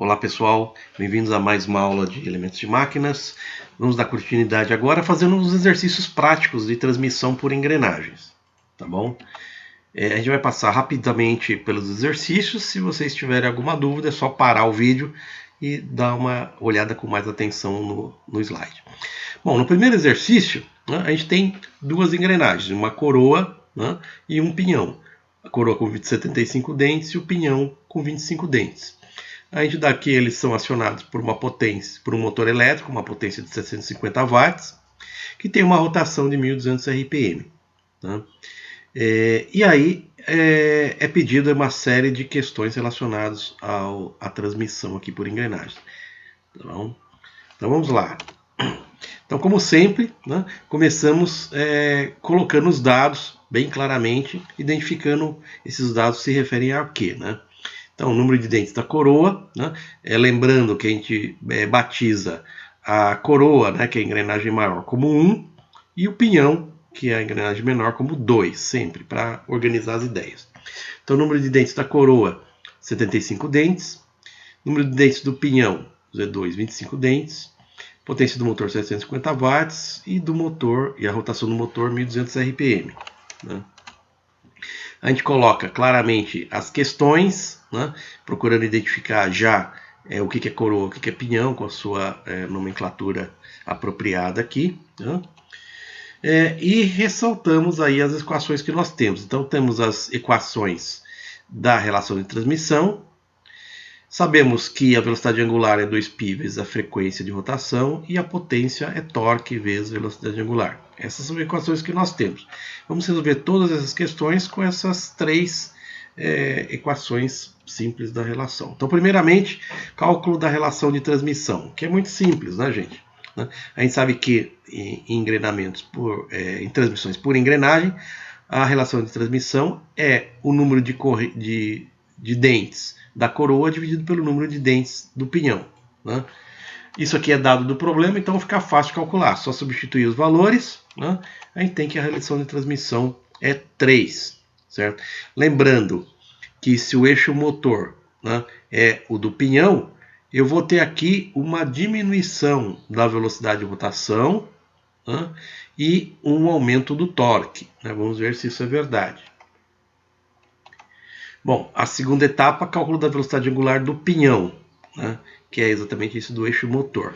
Olá pessoal, bem-vindos a mais uma aula de elementos de máquinas. Vamos dar continuidade agora fazendo uns exercícios práticos de transmissão por engrenagens, tá bom? A gente vai passar rapidamente pelos exercícios. Se vocês tiverem alguma dúvida é só parar o vídeo e dar uma olhada com mais atenção no slide. Bom, no primeiro exercício, né, a gente tem duas engrenagens, uma coroa, né, e um pinhão. A coroa com 75 dentes e o pinhão com 25 dentes. A gente daqui eles são acionados por uma potência, por um motor elétrico, uma potência de 750 watts, que tem uma rotação de 1.200 RPM. Tá? E aí é pedido uma série de questões relacionadas à transmissão aqui por engrenagem. Tá bom? Então vamos lá. Então, como sempre, né, começamos colocando os dados bem claramente, identificando esses dados se referem a quê, né? Então, o número de dentes da coroa, né? Lembrando que a gente batiza a coroa, né, que é a engrenagem maior, como 1, e o pinhão, que é a engrenagem menor, como 2, sempre, para organizar as ideias. Então, o número de dentes da coroa, 75 dentes. Número de dentes do pinhão, Z2, 25 dentes. Potência do motor, 750 watts. E do motor, e a rotação do motor, 1.200 RPM. Né? A gente coloca claramente as questões, né, procurando identificar já o que é coroa, o que é pinhão, com a sua nomenclatura apropriada aqui. Né? E ressaltamos aí as equações que nós temos. Então temos as equações da relação de transmissão. Sabemos que a velocidade angular é 2π vezes a frequência de rotação e a potência é torque vezes velocidade angular. Essas são as equações que nós temos. Vamos resolver todas essas questões com essas três equações simples da relação. Então, primeiramente, cálculo da relação de transmissão, que é muito simples, né, gente? A gente sabe que em engrenamentos em transmissões por engrenagem, a relação de transmissão é o número de dentes da coroa dividido pelo número de dentes do pinhão. Né? Isso aqui é dado do problema, então fica fácil de calcular. Só substituir os valores, né? A gente tem que a relação de transmissão é 3. Certo? Lembrando que se o eixo motor, né, é o do pinhão, eu vou ter aqui uma diminuição da velocidade de rotação, né, e um aumento do torque. Né? Vamos ver se isso é verdade. Bom, a segunda etapa, cálculo da velocidade angular do pinhão, né, que é exatamente isso do eixo motor.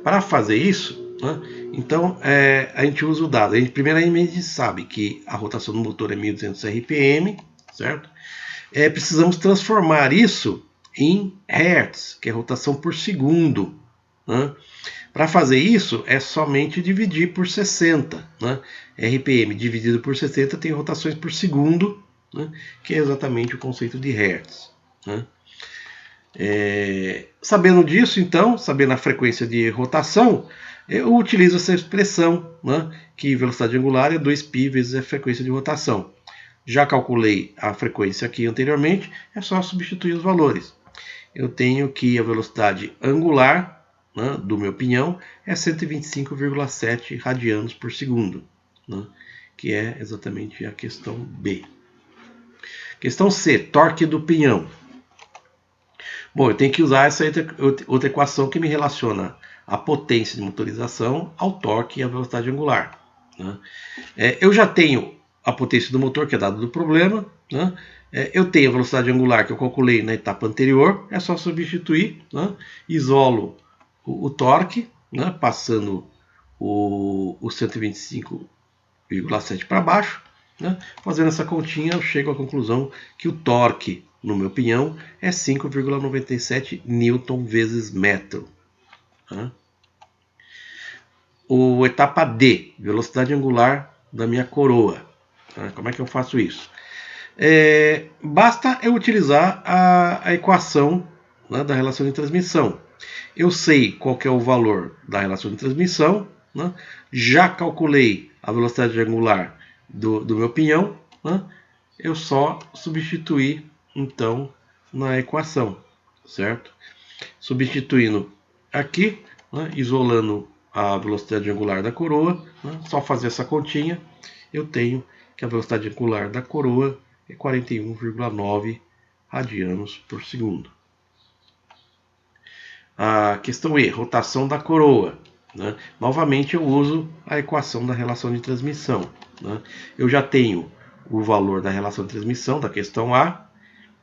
Para fazer isso, né, então a gente usa o dado. Primeiramente, a gente sabe que a rotação do motor é 1.200 RPM, certo? Precisamos transformar isso em Hertz, que é rotação por segundo. Né? Para fazer isso, é somente dividir por 60. Né? RPM dividido por 60 tem rotações por segundo, né? Que é exatamente o conceito de Hertz. Né? Sabendo disso, então, sabendo a frequência de rotação, eu utilizo essa expressão, né? Que velocidade angular é 2π vezes a frequência de rotação. Já calculei a frequência aqui anteriormente, é só substituir os valores. Eu tenho que a velocidade angular, né, do meu pinhão é 125,7 radianos por segundo, né, que é exatamente a questão B. Questão C, torque do pinhão. Bom, eu tenho que usar essa outra equação que me relaciona a potência de motorização ao torque e à velocidade angular. Né? Eu já tenho a potência do motor, que é dado do problema. Né? Eu tenho a velocidade angular que eu calculei na etapa anterior. É só substituir. Né? Isolo o torque, né? Passando o 125,7 para baixo. Né? Fazendo essa continha, eu chego à conclusão que o torque no meu pinhão é 5,97 Newton vezes metro. Né? Etapa D, velocidade angular da minha coroa. Como é que eu faço isso? Basta eu utilizar a equação, né, da relação de transmissão. Eu sei qual que é o valor da relação de transmissão, né? Já calculei a velocidade angular do meu pinhão, né? Eu só substituir então na equação, certo? Substituindo aqui, né, isolando a velocidade angular da coroa, né, só fazer essa continha, eu tenho que a velocidade angular da coroa é 41,9 radianos por segundo. A questão E, rotação da coroa. Né? Novamente eu uso a equação da relação de transmissão. Né? Eu já tenho o valor da relação de transmissão da questão A,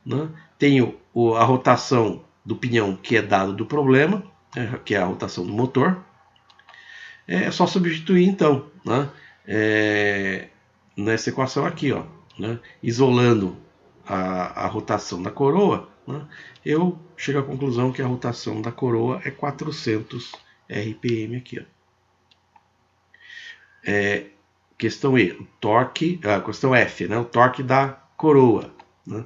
né? Tenho a rotação do pinhão que é dado do problema, que é a rotação do motor. É só substituir então, né? Nessa equação aqui, ó, né? Isolando a rotação da coroa, né? Eu chego à conclusão que a rotação da coroa é 400 RPM aqui, ó. Questão E, o torque, questão F, né? O torque da coroa, né?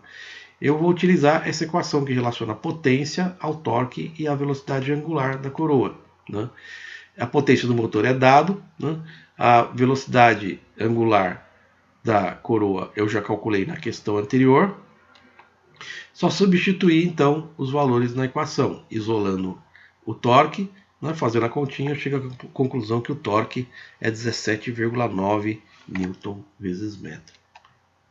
Eu vou utilizar essa equação que relaciona a potência ao torque e a velocidade angular da coroa, né? A potência do motor é dado, né? A velocidade angular da coroa eu já calculei na questão anterior. Só substituir então os valores na equação, isolando o torque, né? Fazendo a continha, eu chego à conclusão que o torque é 17,9 Newton vezes metro.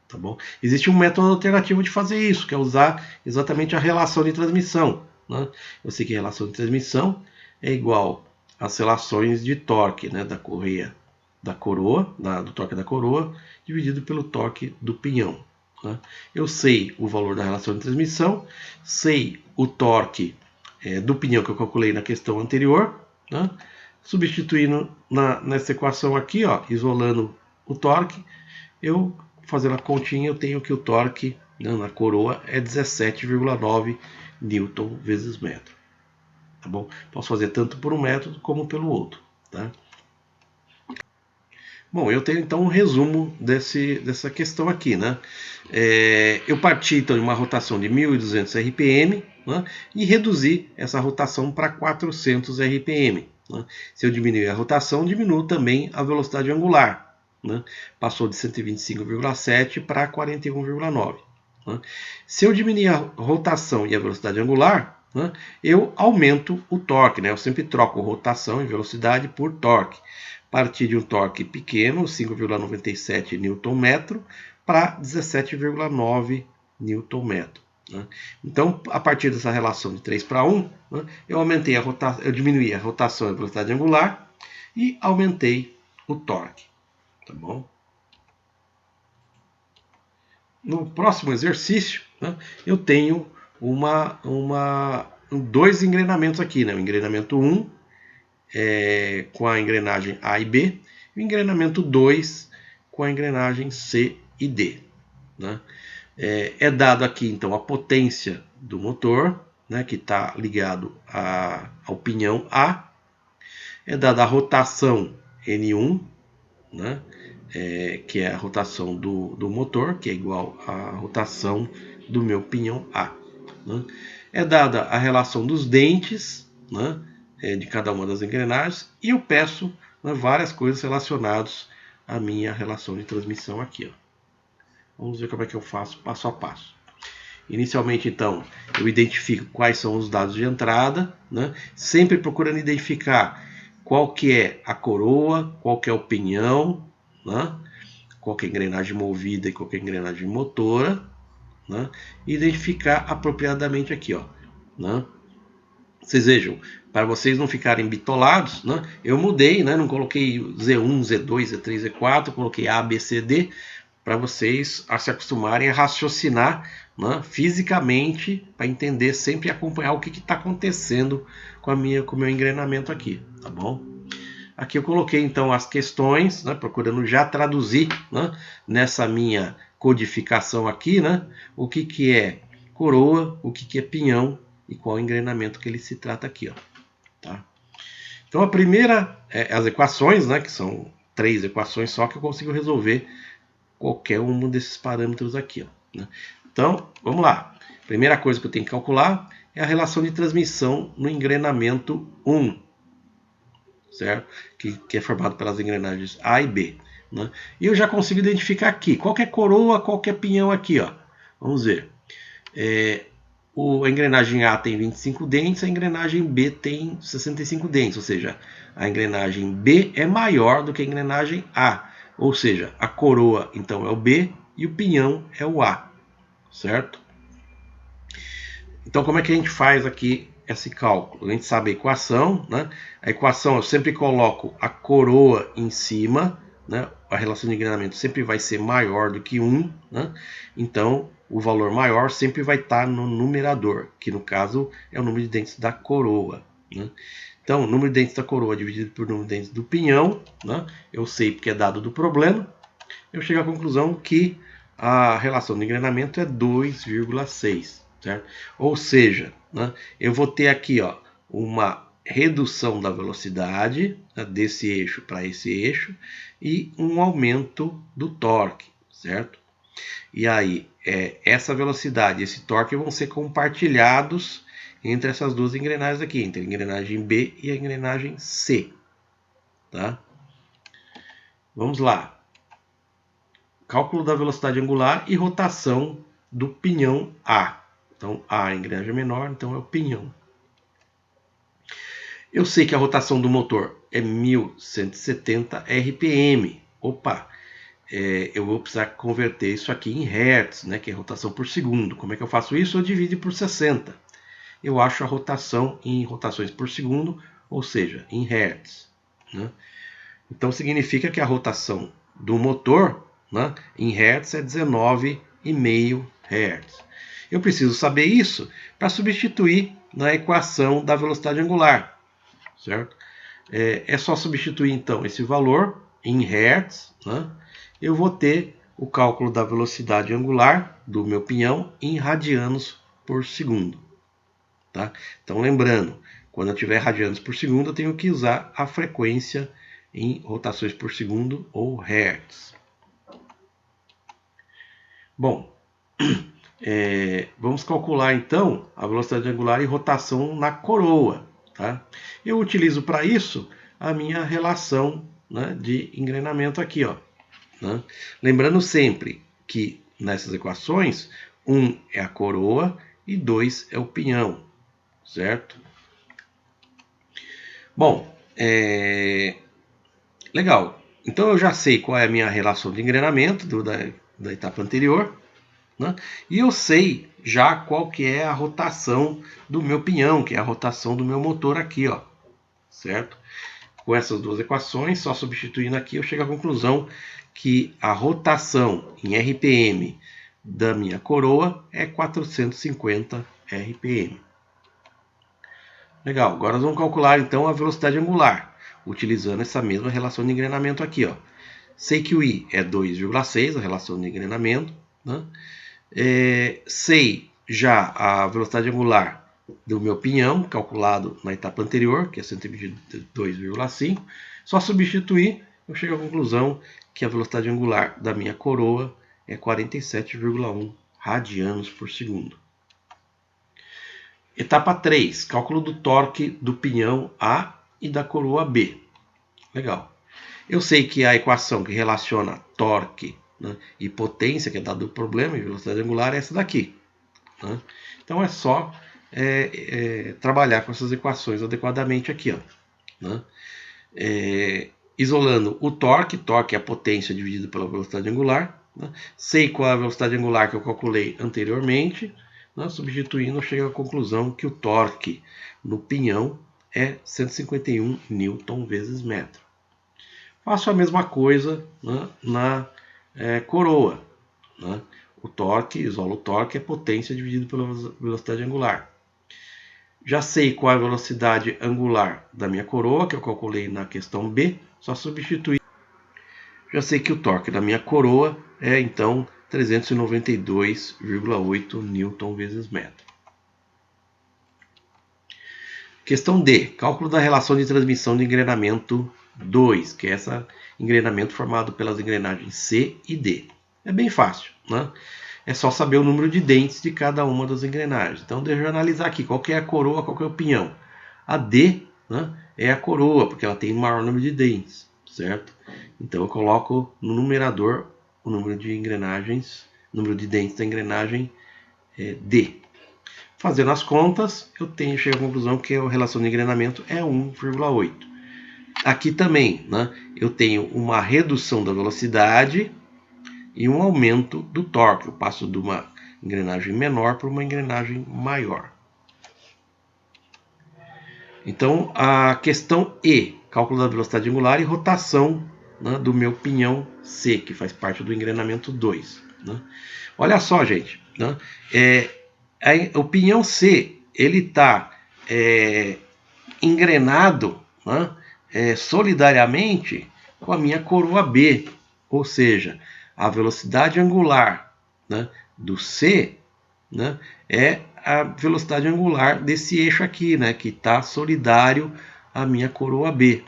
Tá bom? Existe um método alternativo de fazer isso, que é usar exatamente a relação de transmissão, né? Eu sei que a relação de transmissão é igual às relações de torque, né, da correia da coroa, do torque da coroa, dividido pelo torque do pinhão. Né? Eu sei o valor da relação de transmissão, sei o torque do pinhão que eu calculei na questão anterior, né? Substituindo nessa equação aqui, ó, isolando o torque, eu fazendo a continha, eu tenho que o torque, né, na coroa é 17,9 Newton vezes metro. Tá bom? Posso fazer tanto por um método como pelo outro. Tá? Bom, eu tenho então um resumo dessa questão aqui. Né? Eu parti então de uma rotação de 1.200 RPM, né, e reduzi essa rotação para 400 RPM. Né? Se eu diminuir a rotação, diminuo também a velocidade angular. Né? Passou de 125,7 para 41,9. Né? Se eu diminuir a rotação e a velocidade angular, né, eu aumento o torque. Né? Eu sempre troco rotação e velocidade por torque. Parti de um torque pequeno, 5,97 Nm, para 17,9 Nm. Né? Então, a partir dessa relação de 3 para 1, né, eu diminuí a rotação e a velocidade angular e aumentei o torque. Tá bom? No próximo exercício, né, eu tenho dois engrenamentos aqui, né? O engrenamento 1 com a engrenagem A e B, e o engrenamento 2 com a engrenagem C e D. Né? É dado aqui então a potência do motor, né, que está ligado ao pinhão A, é dada a rotação N1, né, que é a rotação do motor, que é igual à rotação do meu pinhão A. Né? É dada a relação dos dentes, né, de cada uma das engrenagens, e eu peço, né, várias coisas relacionadas à minha relação de transmissão aqui. Ó. Vamos ver como é que eu faço passo a passo. Inicialmente, então, eu identifico quais são os dados de entrada, né, sempre procurando identificar qual que é a coroa, qual que é o pinhão, né, qual que é a engrenagem movida e qual que é a engrenagem motora, né, e identificar apropriadamente aqui, ó, né. Vocês vejam, para vocês não ficarem bitolados, né, eu mudei, né, não coloquei Z1, Z2, Z3, Z4, coloquei A, B, C, D, para vocês se acostumarem a raciocinar, né, fisicamente, para entender sempre e acompanhar o que está acontecendo com o meu engrenamento aqui, tá bom? Aqui eu coloquei então as questões, né, procurando já traduzir, né, nessa minha codificação aqui, né, o que é coroa, o que é pinhão e qual engrenamento que ele se trata aqui. Ó, tá? Então a primeira é as equações, né, que são 3 equações só que eu consigo resolver qualquer um desses parâmetros aqui. Ó, né? Então, vamos lá. Primeira coisa que eu tenho que calcular é a relação de transmissão no engrenamento 1, certo? Que é formado pelas engrenagens A e B. Né? E eu já consigo identificar aqui qual que é coroa, qual que é pinhão aqui. Ó. Vamos ver. A engrenagem A tem 25 dentes, a engrenagem B tem 65 dentes, ou seja, a engrenagem B é maior do que a engrenagem A. Ou seja, a coroa então é o B e o pinhão é o A, certo? Então como é que a gente faz aqui esse cálculo? A gente sabe a equação, né? A equação eu sempre coloco a coroa em cima, né? A relação de engrenamento sempre vai ser maior do que 1, né? Então, o valor maior sempre vai estar no numerador, que no caso é o número de dentes da coroa, né? Então, o número de dentes da coroa dividido por número de dentes do pinhão, né? Eu sei porque é dado do problema. Eu chego à conclusão que a relação de engrenamento é 2,6, certo? Ou seja, né, eu vou ter aqui ó, uma redução da velocidade, né, desse eixo para esse eixo e um aumento do torque, certo? E aí, essa velocidade e esse torque vão ser compartilhados entre essas duas engrenagens aqui, entre a engrenagem B e a engrenagem C. Tá? Vamos lá. Cálculo da velocidade angular e rotação do pinhão A. Então, A é a engrenagem menor, então é o pinhão. Eu sei que a rotação do motor é 1170 RPM. Opa! Eu vou precisar converter isso aqui em Hertz, né, que é rotação por segundo. Como é que eu faço isso? Eu divido por 60. Eu acho a rotação em rotações por segundo, ou seja, em Hertz. Né? Então significa que a rotação do motor, né, em Hertz é 19,5 Hz. Eu preciso saber isso para substituir na equação da velocidade angular. Certo? É só substituir então esse valor em Hz, né? Eu vou ter o cálculo da velocidade angular do meu pinhão em radianos por segundo. Tá? Então lembrando, quando eu tiver radianos por segundo, eu tenho que usar a frequência em rotações por segundo ou Hertz. Bom, vamos calcular então a velocidade angular e rotação na coroa. Tá? Eu utilizo para isso a minha relação, né, de engrenamento aqui. Ó, né? Lembrando sempre que nessas equações, 1 é a coroa e 2 é o pinhão. Certo? Bom, legal. Então eu já sei qual é a minha relação de engrenamento da etapa anterior. Né? E eu sei já qual que é a rotação do meu pinhão, que é a rotação do meu motor aqui, ó, certo? Com essas duas equações, só substituindo aqui, eu chego à conclusão que a rotação em RPM da minha coroa é 450 RPM. Legal, agora nós vamos calcular então a velocidade angular, utilizando essa mesma relação de engrenamento aqui. Ó. Sei que o I é 2,6, a relação de engrenamento, né? Sei já a velocidade angular do meu pinhão, calculado na etapa anterior, que é 122,5. Só substituir, eu chego à conclusão que a velocidade angular da minha coroa é 47,1 radianos por segundo. Etapa 3, cálculo do torque do pinhão A e da coroa B. Legal. Eu sei que a equação que relaciona torque, né, e potência, que é dado o problema, e velocidade angular, é essa daqui. Né? Então é só trabalhar com essas equações adequadamente aqui. Ó, né? Isolando o torque é a potência dividida pela velocidade angular. Né? Sei qual é a velocidade angular que eu calculei anteriormente. Né? Substituindo, eu chego à conclusão que o torque no pinhão é 151 Newton vezes metro. Faço a mesma coisa, né, na coroa. Né? O torque, isolo o torque, é potência dividido pela velocidade angular. Já sei qual é a velocidade angular da minha coroa, que eu calculei na questão B, só substituir. Já sei que o torque da minha coroa é, então, 392,8 Newton vezes metro. Questão D. Cálculo da relação de transmissão de engrenamento 2, que é esse engrenamento formado pelas engrenagens C e D. É bem fácil, né? É só saber o número de dentes de cada uma das engrenagens. Então, deixa eu analisar aqui qual que é a coroa, qual que é o pinhão. A D, né, é a coroa, porque ela tem o maior número de dentes, certo? Então, eu coloco no numerador o número de engrenagens, o número de dentes da engrenagem D. Fazendo as contas, eu chego à conclusão que a relação de engrenamento é 1,8. Aqui também, né, eu tenho uma redução da velocidade e um aumento do torque. Eu passo de uma engrenagem menor para uma engrenagem maior. Então, a questão E, cálculo da velocidade angular e rotação, né, do meu pinhão C, que faz parte do engrenamento 2. Né? Olha só, gente. Né? O pinhão C, ele está engrenado, né, solidariamente com a minha coroa B. Ou seja, a velocidade angular, né, do C, né, é a velocidade angular desse eixo aqui, né, que está solidário à minha coroa B.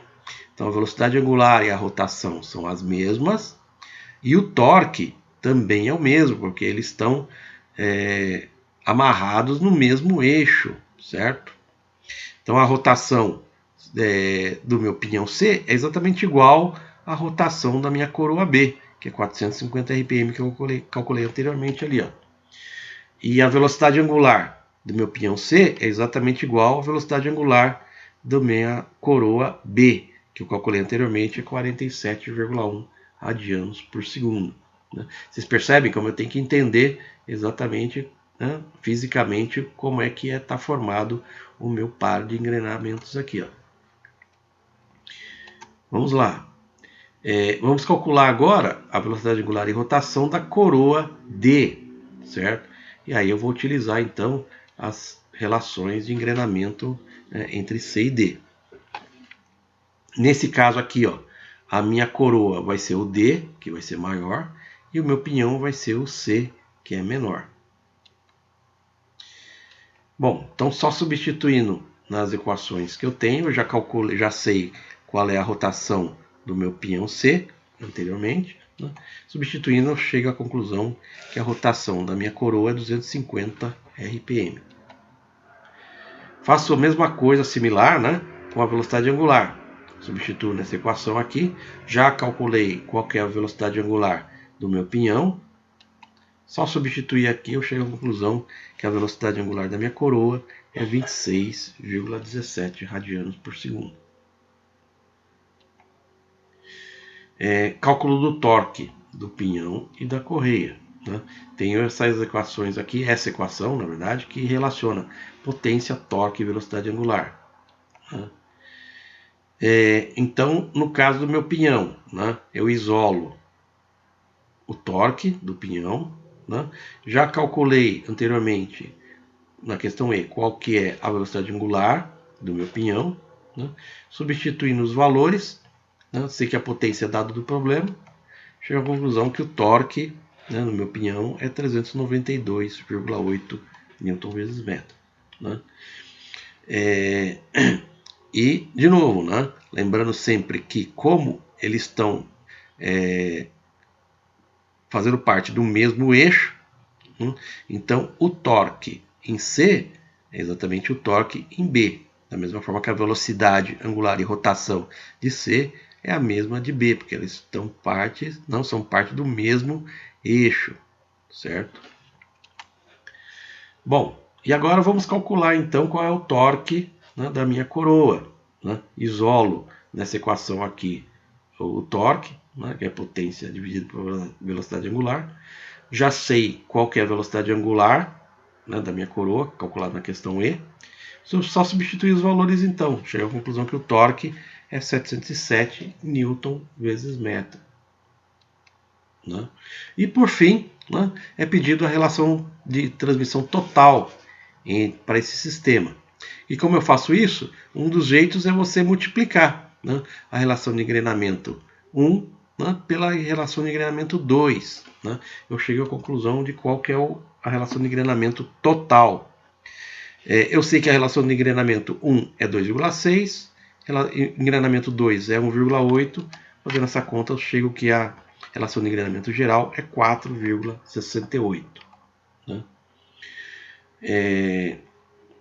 Então a velocidade angular e a rotação são as mesmas e o torque também é o mesmo, porque eles estão amarrados no mesmo eixo, certo? Então a rotação do meu pinhão C é exatamente igual à rotação da minha coroa B, que é 450 RPM que eu calculei anteriormente ali, ó. E a velocidade angular do meu pinhão C é exatamente igual à velocidade angular da minha coroa B, que eu calculei anteriormente, é 47,1 radianos por segundo. Né? Vocês percebem como eu tenho que entender exatamente, né, fisicamente como é que está formado o meu par de engrenamentos aqui. Ó. Vamos lá. Vamos calcular agora a velocidade angular e rotação da coroa D, certo? E aí eu vou utilizar então as relações de engrenamento, né, entre C e D. Nesse caso aqui, ó, a minha coroa vai ser o D, que vai ser maior, e o meu pinhão vai ser o C, que é menor. Bom, então só substituindo nas equações que eu tenho, eu já sei qual é a rotação do meu pinhão C anteriormente. Né? Substituindo, eu chego à conclusão que a rotação da minha coroa é 250 RPM. Faço a mesma coisa similar, né, com a velocidade angular. Substituo nessa equação aqui, já calculei qual é a velocidade angular do meu pinhão. Só substituir aqui eu chego à conclusão que a velocidade angular da minha coroa é 26,17 radianos por segundo. Cálculo do torque do pinhão e da correia. Né? Tenho essas equações aqui, essa equação, na verdade, que relaciona potência, torque e velocidade angular. Né? Então, no caso do meu pinhão, né, eu isolo o torque do pinhão. Né? Já calculei anteriormente, na questão E, qual que é a velocidade angular do meu pinhão. Né? Substituindo os valores, né, sei que a potência é dada do problema, chego à conclusão que o torque, né, no meu pinhão é 392,8 Newton vezes metro. Né? E, de novo, né, lembrando sempre que como eles estão fazendo parte do mesmo eixo, então o torque em C é exatamente o torque em B. Da mesma forma que a velocidade angular e rotação de C é a mesma de B, porque eles não são parte do mesmo eixo, certo? Bom, e agora vamos calcular então qual é o torque, né, da minha coroa. Né? Isolo nessa equação aqui o torque, né, que é potência dividido por velocidade angular. Já sei qual que é a velocidade angular, né, da minha coroa, calculada na questão E. Só substituir os valores então. Chego à conclusão que o torque é 707 Newton vezes metro. Né? E por fim, né, é pedido a relação de transmissão total para esse sistema. E como eu faço isso? Um dos jeitos é você multiplicar, né, a relação de engrenamento 1, né, pela relação de engrenamento 2. Né? Eu chego à conclusão de qual que é a relação de engrenamento total. Eu sei que a relação de engrenamento 1 é 2,6, engrenamento 2 é 1,8. Fazendo essa conta, eu chego que a relação de engrenamento geral é 4,68. Né?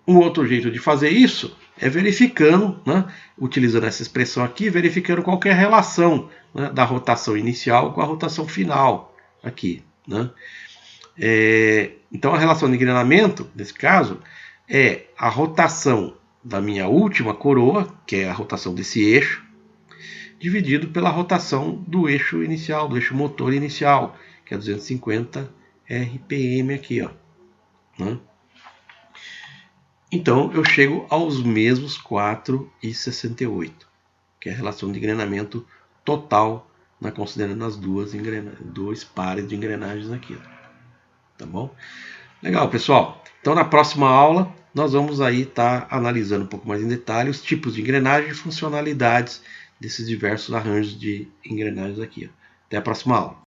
Um outro jeito de fazer isso é verificando, né, utilizando essa expressão aqui, verificando qual é a relação, né, da rotação inicial com a rotação final aqui. Né? Então a relação de engrenamento, nesse caso, é a rotação da minha última coroa, que é a rotação desse eixo, dividido pela rotação do eixo inicial, do eixo motor inicial, que é 250 RPM aqui, ó. Né? Então eu chego aos mesmos 4,68, que é a relação de engrenamento total, considerando as dois pares de engrenagens aqui. Tá bom? Legal, pessoal. Então na próxima aula nós vamos aí estar analisando um pouco mais em detalhe os tipos de engrenagem e funcionalidades desses diversos arranjos de engrenagens aqui. Até a próxima aula.